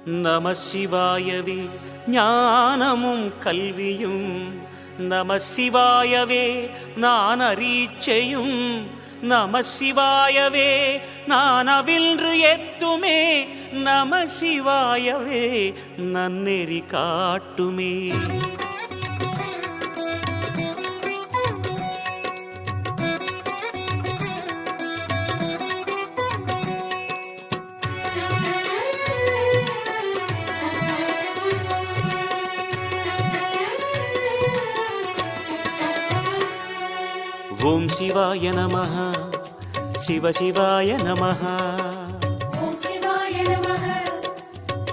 நம சிவாயவே ஞானமும் கல்வியும், நம சிவாயவே நான் அரீச்சையும், நம சிவாயவே நான் அவின்று எத்துமே, நம சிவாயவே நன்னெறி காட்டுமே. ஓம் சிவாய நமஹ, சிவ சிவாய நமஹ. ஓம் சிவாய நமஹ,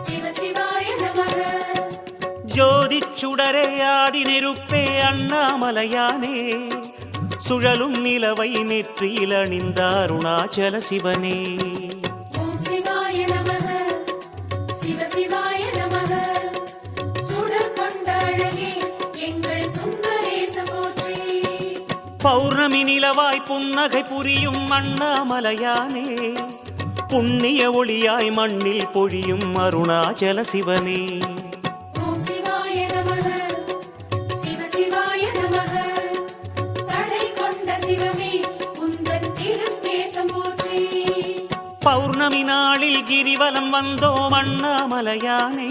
சிவ சிவாய நமஹ. ஜோதி சுடரே ஆதி நெருப்பே அண்ணாமலையானே, சுழலும் நிலவை நெற்றியில் அணிந்த அருணாச்சல சிவனே. ஓம் சிவாய நமஹ, சிவ சிவாய நமஹ. சுடர் கொண்ட அழகே எங்கள் சுந்தரேச போற்றி. பௌர்ணமி நிலவாய் புன்னகை புரியும் அண்ணாமலையானே, புண்ணிய ஒளியாய் மண்ணில் பொழியும் அருணாச்சல சிவனே. ஓம் சிவாய நமஹ, சிவ சிவாய நமஹ. சடை கொண்ட சிவமே உந்தன் திருக்கேசம் போற்றி. பௌர்ணமி நாளில் கிரிவலம் வந்தோம் அண்ணாமலையானே,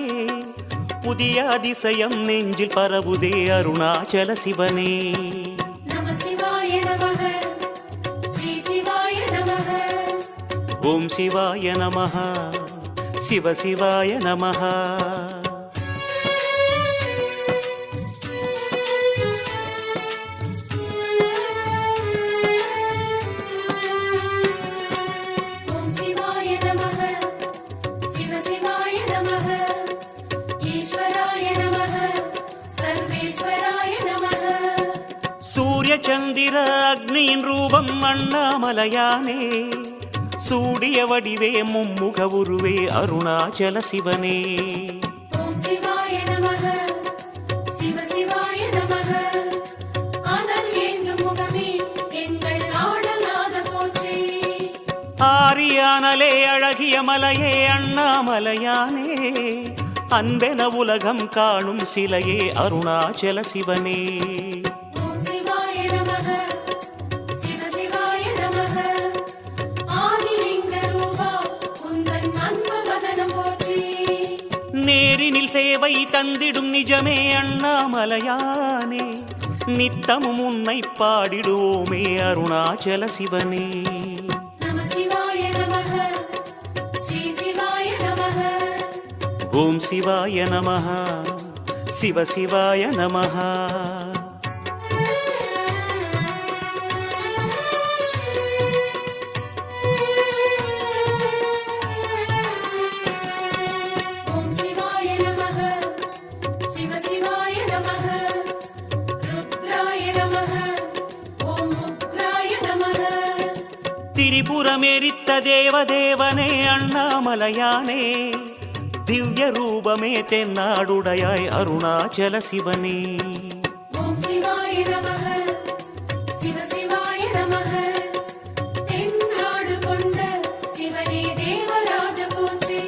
புதிய அதிசயம் நெஞ்சில் பரவுதே அருணாச்சல சிவனே. நம சிவாய நமஹ, ஸ்ரீ சிவாய நமஹ. ஓம் சிவாய நமஹ, சிவ சிவாய நமஹ. ஓம் சிவாய நமஹ, சிவ சிவாய நமஹ. ஈஸ்வராய நமஹ, சர்வேஸ்வராய நமஹ. சூரிய சந்திர அக்னியின் ரூபம் அண்ணாமலையானே, சூடிய வடிவே மும்முக உருவே அருணாச்சல சிவனே. ஓம் சிவாய நமஹ, சிவ சிவாய நமஹ. அனல் ஏந்தும் முகமே எங்கள் நாடநாத போற்றி. ஆரியானலே அழகிய மலையே அண்ணாமலையானே, அன்பென உலகம் காணும் சிலையே அருணாச்சல சிவனே. ஓம் சிவாய நமஹ, சிவ சிவாய நமஹ. ஆதிலிங்க ரூபா உந்தன் அன்பு வதனம் போற்றி. நேரினில் சேவை தந்திடும் நிஜமே அண்ணாமலையானே, நித்தமும் உன்னை பாடிடுவோமே அருணாச்சல சிவனே. நம சிவாய நமஹ, ஸ்ரீ சிவாய நமஹ. ஓம் சிவாய நமஹ, சிவ சிவாய நமஹ. ஓம் சிவாய நமஹ, சிவ சிவாய நமஹ. ருத்ராய நமஹ, ஓம் உக்ராய நமஹ. திரிபுரமெரித்த தேவதேவனே அண்ணாமலையானே, திவ்ய ரூபமே தென்னாடுடையாய் அருணாச்சல சிவனே. ஓம் சிவாய நமஹ, சிவ சிவாய நமஹ. தென்னாடு கொண்ட சிவனே தேவராஜ போற்றி.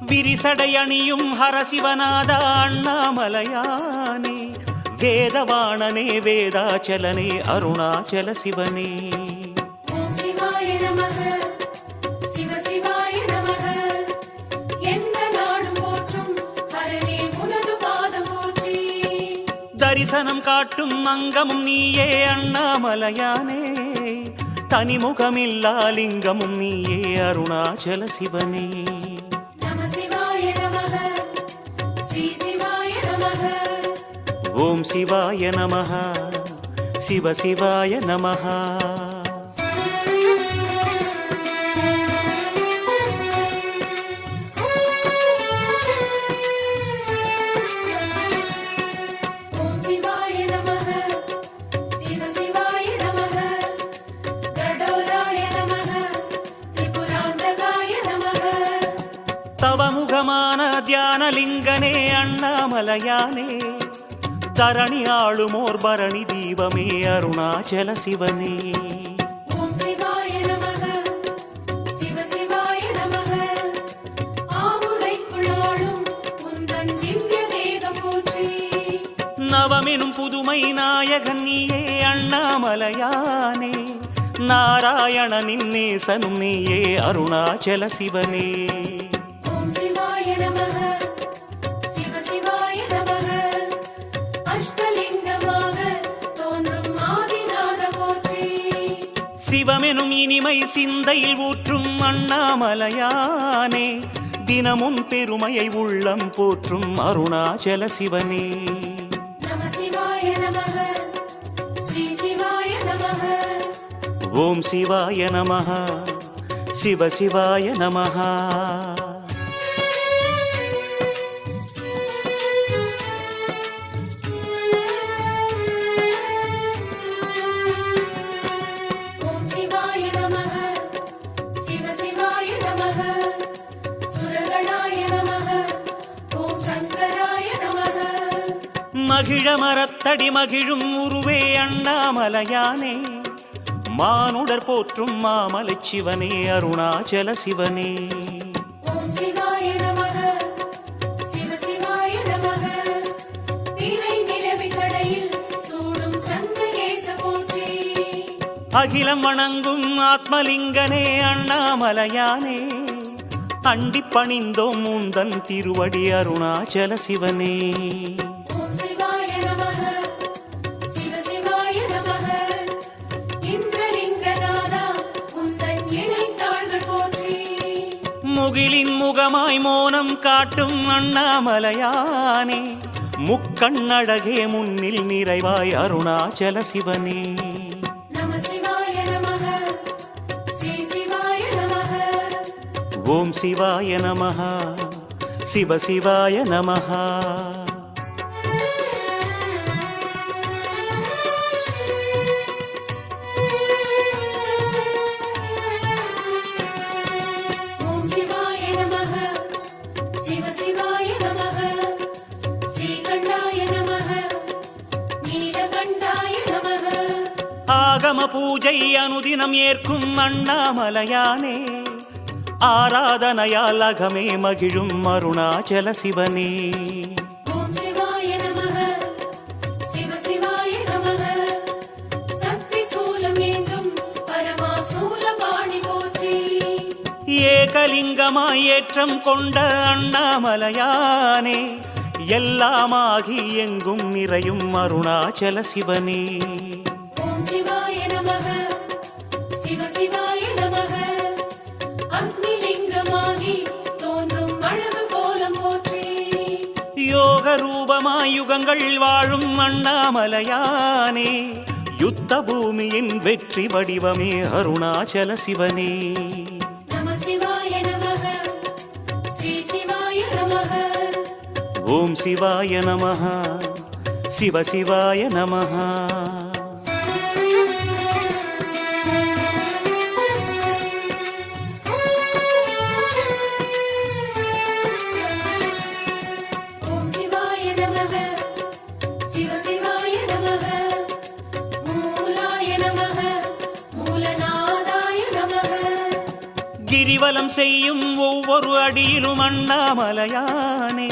விரிசடை அணியும் ஹரசிவநாதா அண்ணாமலையானே, வேதவாணனே வேதாச்சலனே அருணாச்சல சிவனே. ஓம் சிவாய நமஹ, சிவ சிவாய நமஹ. எந்த நாடும் போற்றும் ஹரனே உனது பாதம் போற்றி. தரிசனம் காட்டும் அங்கமும் நீயே அண்ணாமலையானே, தனிமுகமில்லா லிங்கமும் நீயே அருணாச்சல சிவனே. நம சிவாய நமஹ, ஸ்ரீ சிவாய நமஹ. ஓம் சிவாய நமஹ, சிவ சிவாய நமஹ. ஓம் சிவாய நமஹ, சிவ சிவாய நமஹ. கடோராய நமஹ, திரிபுராந்தகாய நமஹ. தவமுகமான தியானலிங்கனே அண்ணாமலையானே, தரணி ஆளுமோர் பரணி தீபமே அருணாச்சல சிவனே. ஓம் சிவாய நமஹ, சிவ சிவாய நமஹ. ஆவுடைக்குள் நவமெனும் புதுமை நாயகன் நீயே அண்ணாமலையானே நாராயணனின் நேசனும் நீயே அருணாச்சல சிவனே ஓம் சிவாய நமः சிவ சிவாய நமः அஷ்டலிங்கமாக தோன்றும் ஆதிநாத போற்றி சிவமெனும் இனிமை சிந்தையில் ஊற்றும் அண்ணாமலையானே தினமும் பெருமையை உள்ளம் போற்றும் அருணாச்சல சிவனே நம சிவாய நமः ஸ்ரீ சிவாய நமः ஓம் சிவாய நமः சிவ சிவாய நமः ஓம் சிவாய நமः சிவ சிவாய நமः சுரகணாய நமः ஓம் சங்கராய நமः மகிழ மரத்தடி மகிழும் உருவே அண்ணாமலையானே மானுடர் போற்றும் மாமலை சிவனே அருணாச்சல சிவனே ஓம் சிவாய நமः சிவ சிவாய நமः திரை நிலவி சடையில் சூடும் சந்திரேச போற்றி அகிலம் வணங்கும் ஆத்மலிங்கனே அண்ணாமலையானே அண்டிப் பணிந்தோம் முந்தன் திருவடி அருணாச்சல சிவனே ஓம் சிவாய நமः சிவ சிவாய நமः இந்திரலிங்கநாதா உந்தன் இணைத்தாள்கள் போற்றி முகிலின் முகமாய் மோனம் காட்டும் அண்ணாமலையானே முக்கண்ணழகே முன்னில் நிறைவாய் அருணாச்சல சிவனே நம சிவாய நமः ஸ்ரீ சிவாய நமः ஓம் சிவாய நமः சிவ சிவாய நமः ஓம் சிவாய நமः சிவ சிவாய நமः ஸ்ரீகண்டாய நமः நீலகண்டாய நமः ஆகம பூஜை அனுதினம் ஏற்கும் அண்ணாமலையானே ஆராதனையால் அகமே மகிழும் அருணாச்சல சிவனே ஓம் சிவாய நமः சிவ சிவாய நமः சக்தி சூலம் ஏந்தும் பரமா சூலபாணி போற்றி ஏகலிங்கமாய் ஏற்றம் கொண்ட அண்ணாமலையானே எல்லாமாகி எங்கும் நிறையும் அருணாச்சல சிவனே ஓம் சிவாய நமः சிவ சிவாய நமः அக்னிலிங்கமாகி தோன்றும் அழகு கோலம் போற்றி யோக ரூபமாய் யுகங்கள் வாழும் அண்ணாமலையானே யுத்த பூமியின் வெற்றி வடிவமே அருணாச்சல சிவனே நம சிவாய நமः ஸ்ரீ சிவாய நமः ஓம் சிவாய நமः சிவ சிவாய நமः ஓம் சிவாய நமः சிவ சிவாய நமः மூலாய நமः மூலநாதாய நமः கிரிவலம் செய்யும் ஒவ்வொரு அடியிலும் அண்ணாமலையானே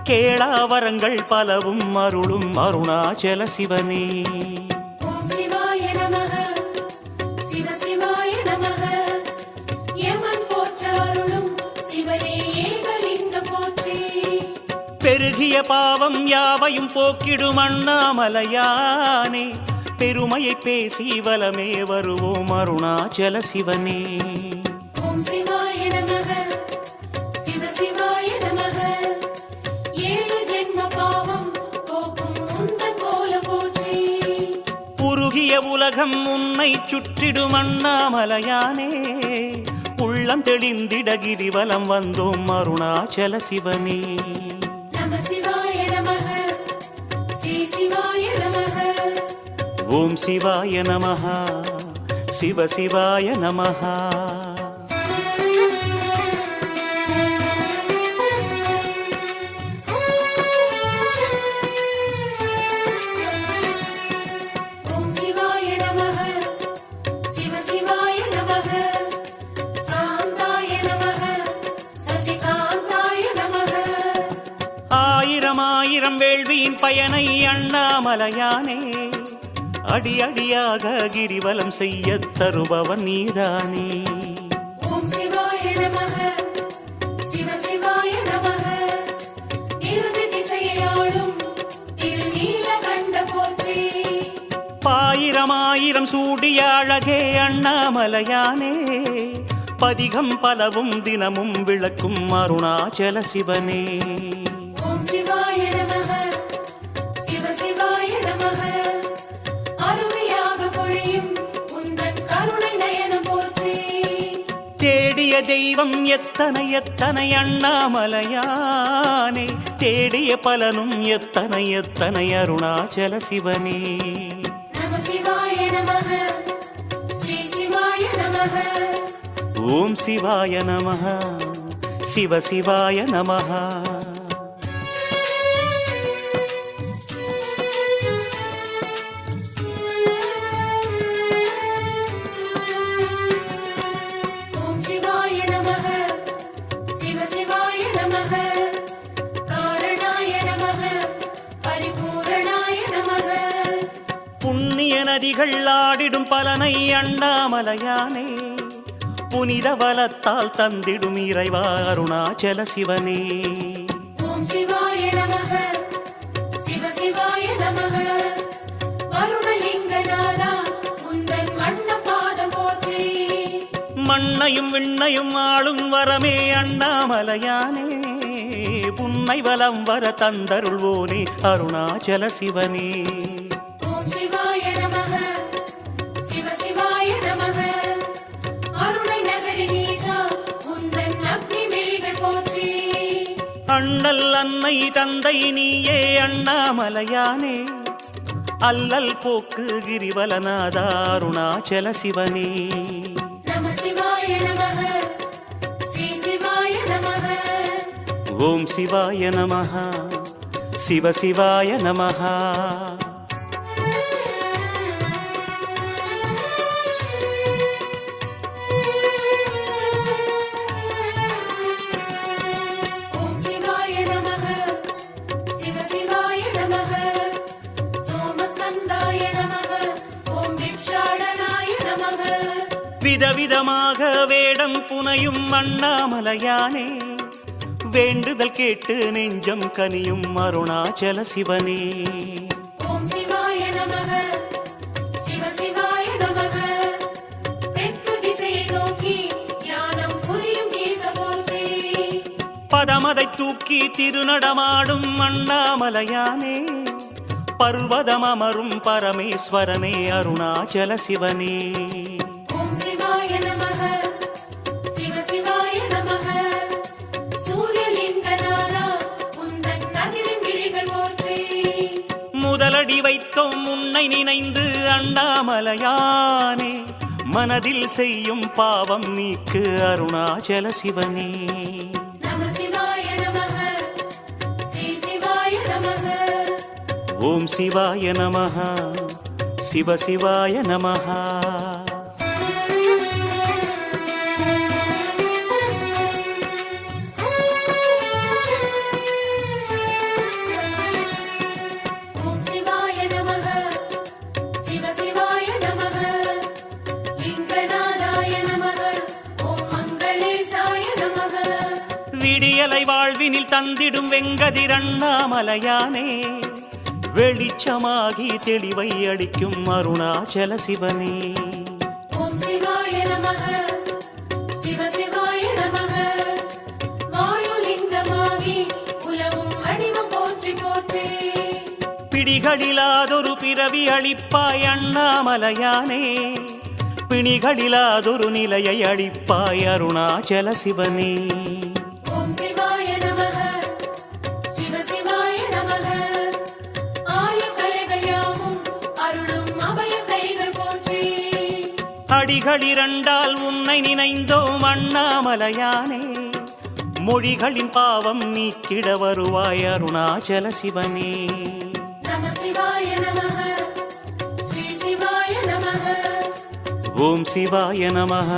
கேளாவரங்கள் பலவும் அருளும் அருணாச்சல சிவனே ஓம் சிவாய நமः சிவ சிவாய நமः யமன் போற்ற அருளும் சிவனே ஏகலிங்க போற்றி பெருகிய பாவம் யாவையும் போக்கிடும் அண்ணாமலையானே பெருமையை பேசி வலமே வருவோம் அருணாச்சல சிவனே ஓம் சிவாய நமः சிவ சிவாய நமः ஏழு ஜென்ம பாவம் போக்கும் உந்தன் கோலம் போற்றி உருகிய உலகம் உன்னை சுற்றிடும் அண்ணாமலையானே உள்ளம் தெளிந்திட கிரிவலம் வந்தோம் அருணாச்சல சிவனே நம சிவாய நமः ஸ்ரீ சிவாய நமः ஓம் சிவாய நமः சிவ சிவாய நமः ஓம் சிவாய நமः சிவ சிவாய நமः சாந்தாய நமः சசிகாந்தாய நமः ஆயிரம் வேள்வியின் பயனை அண்ணாமலையானே அடி அடியாக கிரிவலம் செய்ய தருபவன் நீதானே. ஓம் சிவாய நமக சிவ சிவாய நமக நிருதி திசையாளும் திருநீலகண்ட போற்றி. பாயிரம் ஆயிரம் சூடிய அழகே அண்ணாமலையானே பதிகம் பலவும் தினமும் விளக்கும் அருணாச்சல சிவனே. ஓம் சிவாய நமக சிவ சிவாய நமக அருமையாக பொழியும் உந்தன் கருணை நயனம் போற்றி. தேடிய தெய்வம் எத்தனை எத்தனை அண்ணாமலையானே தேடிய பலனும் எத்தனை எத்தனை அருணாச்சல சிவனே. நம சிவாய நமக ஸ்ரீ சிவாய நமக. ஓம் சிவாய நமः சிவ சிவாய நமः. ஓம் சிவாய நமக சிவ சிவாய நமக காரணாய நமக பரிபூரணாய நமக. புண்ணிய நதிகள் ஆடிடும் பலனை அண்ணாமலையானே புனித வலத்தால் தந்திடும் இறைவா அருணாச்சல சிவனே. ஓம் சிவாய நமக சிவ சிவாய நமக வருணலிங்கநாதா உந்தன் வண்ண பாதம் போற்றி. மண்ணையும் விண்ணையும் ஆளும் வரமே அண்ணாமலையானே புன்னை வலம் வர தந்தருள்வோனே அருணாச்சல சிவனே. ஓம் சிவாய நமக சிவ சிவாய நமக அருணை நகரி நீசா உந்தன் அக்னி விழிகள் போற்றி. அண்ணல் அன்னை தந்தை நீயே அண்ணாமலையானே அல்லல் போக்கு கிரிவலநாதா அருணாச்சல சிவனே. நம சிவாய நமக ஸ்ரீ சிவாய நமக. ஓம் சிவாய நமः சிவ சிவாய நமः. ஓம் சிவாய நமக சிவ சிவாய நமக சோமஸ்கந்தாய நமக ஓம் விக்ஷாடனாய நமக. விதவிதமாக வேடம் புனையும் அண்ணாமலையானே வேண்டுதல் கேட்டு நெஞ்சம் கனியும் அருணாச்சல சிவனே. ஓம் சிவாய நமக சிவ சிவாய நமக தெற்கு திசையை நோக்கி ஞானம் புரியும் ஈச போற்றி. பதமதை தூக்கி திருநடமாடும் அண்ணாமலையானே பர்வதம் அமரும் பரமேஸ்வரனே அருணாச்சல சிவனே. ஓம் சிவாய நமக சிவ சிவாய நமக சூரியலிங்கநாதா உந்தன் கதிரின் விழிகள் போற்றி. முதலடி வைத்தோம் உன்னை நினைந்து அண்ணாமலையானே மனதில் செய்யும் பாவம் நீக்கு அருணாச்சல சிவனே. நம சிவாய நமக ஸ்ரீ சிவாய நமக. ஓம் சிவாய நமः சிவ சிவாய நமः. ஓம் சிவாய நமக சிவ சிவாய நமக லிங்கநாதாய நமக ஓம் மங்களேசாய நமக. விடியலை வாழ்வினில் தந்திடும் வெங்கதிர் அண்ணாமலையானே வெளிச்சமாகி தெளிவை அளிக்கும் அருணாச்சல சிவனே. ஓம் சிவாய நமக சிவ சிவாய நமக வாயுலிங்கமாகி உலவும் வடிவம் போற்றி போற்றி. பிடிகளிலாதொரு பிறவி அளிப்பாய் அண்ணாமலையானே பிணிகளிலாதொரு நிலையை அளிப்பாய் அருணாச்சல சிவனே. ஓம் சிவாய நமக சிவ சிவாய நமக ஆயுகலைகள் யாவும் அருளும் அபய கைகள் போற்றி. அடிகள் இரண்டால் உன்னை நினைந்தோம் அண்ணாமலையானே மொழிகளின் பாவம் நீக்கிட வருவாய் அருணாச்சல சிவனே. நம சிவாய நமக ஸ்ரீ சிவாய நமக. ஓம் சிவாய நமः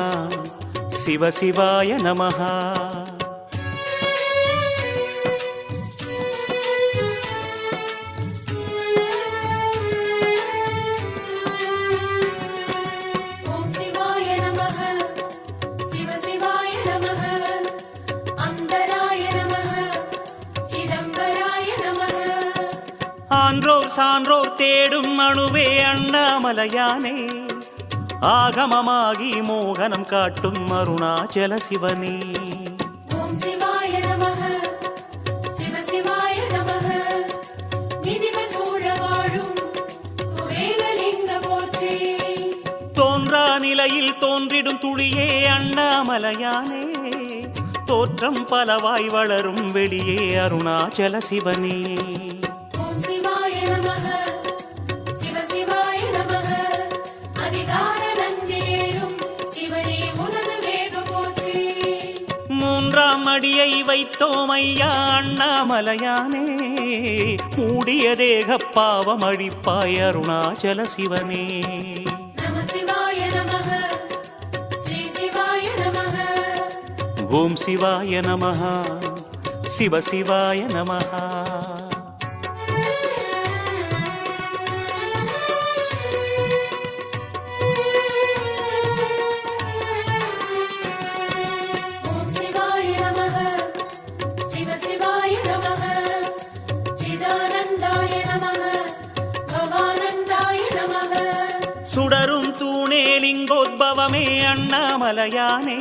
சிவ சிவாய நமः. அன்றோர் சான்றோர் தேடும் அணுவே அண்ணாமலையானே ஆகமமாகி மோகனம் காட்டும் அருணாச்சல சிவனே ஓம் சிவாய நமக சிவ சிவாய நமக நிதிகள் சூழ வாழும் குபேரலிங்க போற்றி தோன்றா நிலையில் தோன்றிடும் துளியே அண்ணாமலையானே தோற்றம் பலவாய் வளரும் வெளியே அருணாச்சல சிவனே ஓம் சிவாய நமக சிவ சிவாய நமக அதிகார நந்தியேறும் சிவனே உனது வேகம் போற்றி மூன்றாம் அடியை வைத்தோம் ஐயா அண்ணாமலையானே மூடிய தேக பாவம் அழிப்பாய் அருணாச்சல சிவனே நம சிவாய நமக ஸ்ரீ சிவாய நமக ஓம் சிவாய நமः சிவ சிவாய நமः ஓம் சிவாய நமக சிவ சிவாய நமக சிதானந்தாய நமக பவானந்தாய நமக சுடரும் தூணே லிங்கோத்பவமே அண்ணாமலையானே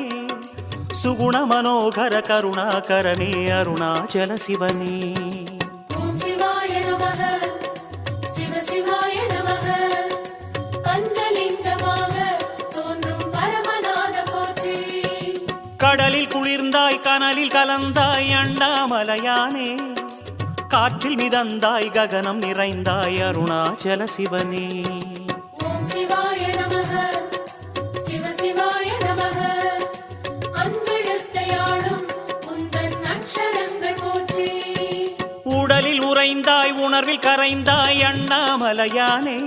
சுகுண மனோகர கருணாகரனே அருணாச்சல சிவனே ஓம் சிவாய நமக சிவ சிவாய நமக பஞ்சலிங்கமாக தோன்றும் பரமநாத போற்றி கடலில் குளிர்ந்தாய் கனலில் கலந்தாய் அண்ணாமலையானே காற்றில் மிதந்தாய் ககனம் நிறைந்தாய் அருணாச்சல சிவனே ஓம் சிவாய நமக சிவ சிவாய நமக அஞ்செழுத்தையாளும் உந்தன் அக்ஷரங்கள் போற்றி உடலில் உறைந்தாய் உணர்வில் கரைந்தாய் அண்ணாமலையானே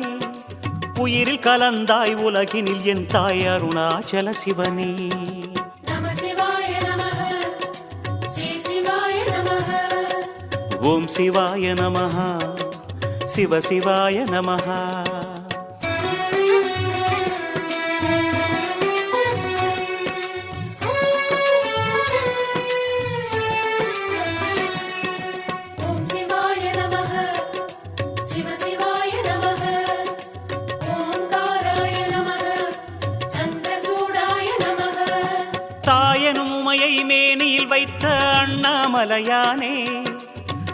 உயிரில் கலந்தாய் உலகினில் என் தாய் அருணாச்சல சிவனே நம சிவாய நமக ஸ்ரீ சிவாய நமக ஓம் சிவாய நமः சிவ சிவாய நமः ஓம் சிவாய நமக சிவ சிவாய நமக ஓம்காராய நமக சந்திரசூடாய நமக தாயனும் உமையை மேனியில் வைத்த அண்ணாமலையானே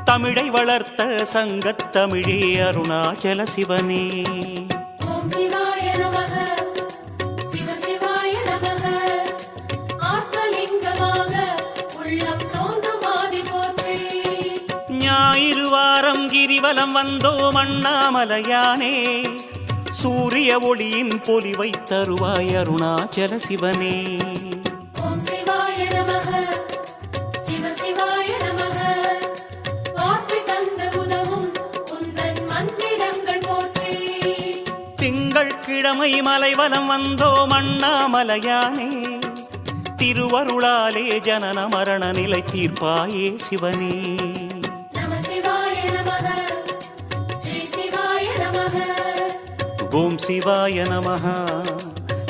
தமிழை வளர்த்த சங்கத் தமிழே அருணாச்சல சிவனே ஓம் சிவாய நமக சிவ சிவாய நமக ஆத்மலிங்கமாக உள்ளம் தோன்றும் ஆதி போற்றி ஞாயிறு வாரம் கிரிவலம் வந்தோம் அண்ணாமலையானே சூரிய ஒளியின் பொலிவை தருவாய் அருணாச்சல சிவனே ஓம் சிவாய நமக சிவ சிவாய நமக வாக்கு தந்து உதவும் உந்தன் மந்திரங்கள் போற்றி திங்கள் கிழமை மலைவலம் வந்தோம் அண்ணாமலையானே திருவருளாலே ஜனன மரண நிலை தீர்ப்பாயே சிவனே நம சிவாய நமக ஸ்ரீ சிவாய நமக ஓம் சிவாய நமः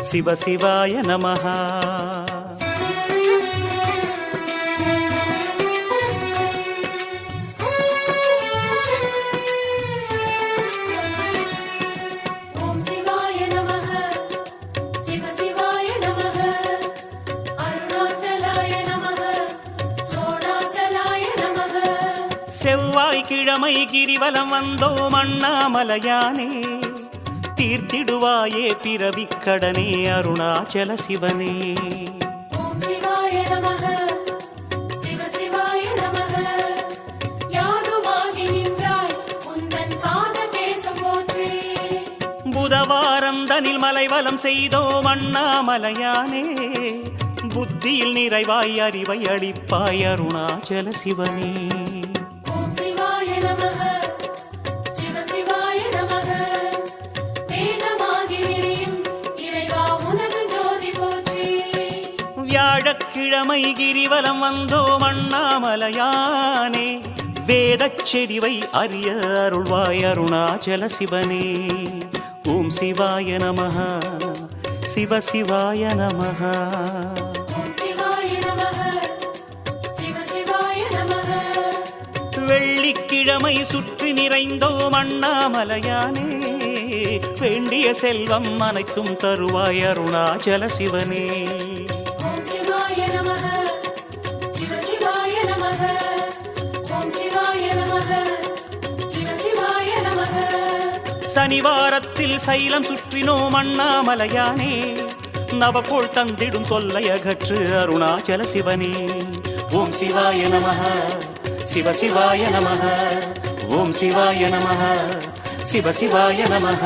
சிவ சிவாய நமः ஓம் சிவாய நமக சிவ சிவாய நமக அருணாச்சலாய நமக சோணாச்சலாய நமக செவ்வாய்க்கிழமை கிரிவலம் வந்தோம் அண்ணாமலையானே தீர்த்திடுவாயே பிறவிக் கடனே அருணாச்சல சிவனே ஓம் சிவாய நமக சிவ சிவாய நமக யாதுமாகி நின்றாய் உந்தன் பாத தேசம் போற்றி புதவாரம் தனில் மலைவலம் செய்தோம் அண்ணாமலையானே புத்தியில் நிறைவாய் அறிவை அளிப்பாய் அருணாச்சல சிவனே ஓம் சிவாய நமக சிவ சிவாய நமக வேதமாகி விரியும் இறைவா உனது ஜோதி போற்றி வியாழக்கிழமை கிரிவலம் வந்தோம் அண்ணாமலையானே வேதச் செறிவை அறிய அருள்வாய் அருணாச்சல சிவனே ஓம் சிவாய நமः சிவ சிவாய நமः ஓம் சிவாய நமக சிவ சிவாய நமக நிஜமை சுற்றி நிறைந்தோம் அண்ணாமலையானே வேண்டிய செல்வம் அனைத்தும் தருவாய் அருணாச்சல சிவனே ஓம் சிவாய நமக சிவ சிவாய நமக ஓம் சிவாய நமக சிவ சிவாய நமக சனிவாரத்தில் சைலம் சுற்றினோம் அண்ணாமலையானே நவக்கோள் தந்திடும் தொல்லையகற்று அருணாச்சல சிவனே ஓம் சிவாய நமக சிவ சிவாய நமக ஓம் சிவாய நமக சிவ சிவாய நமக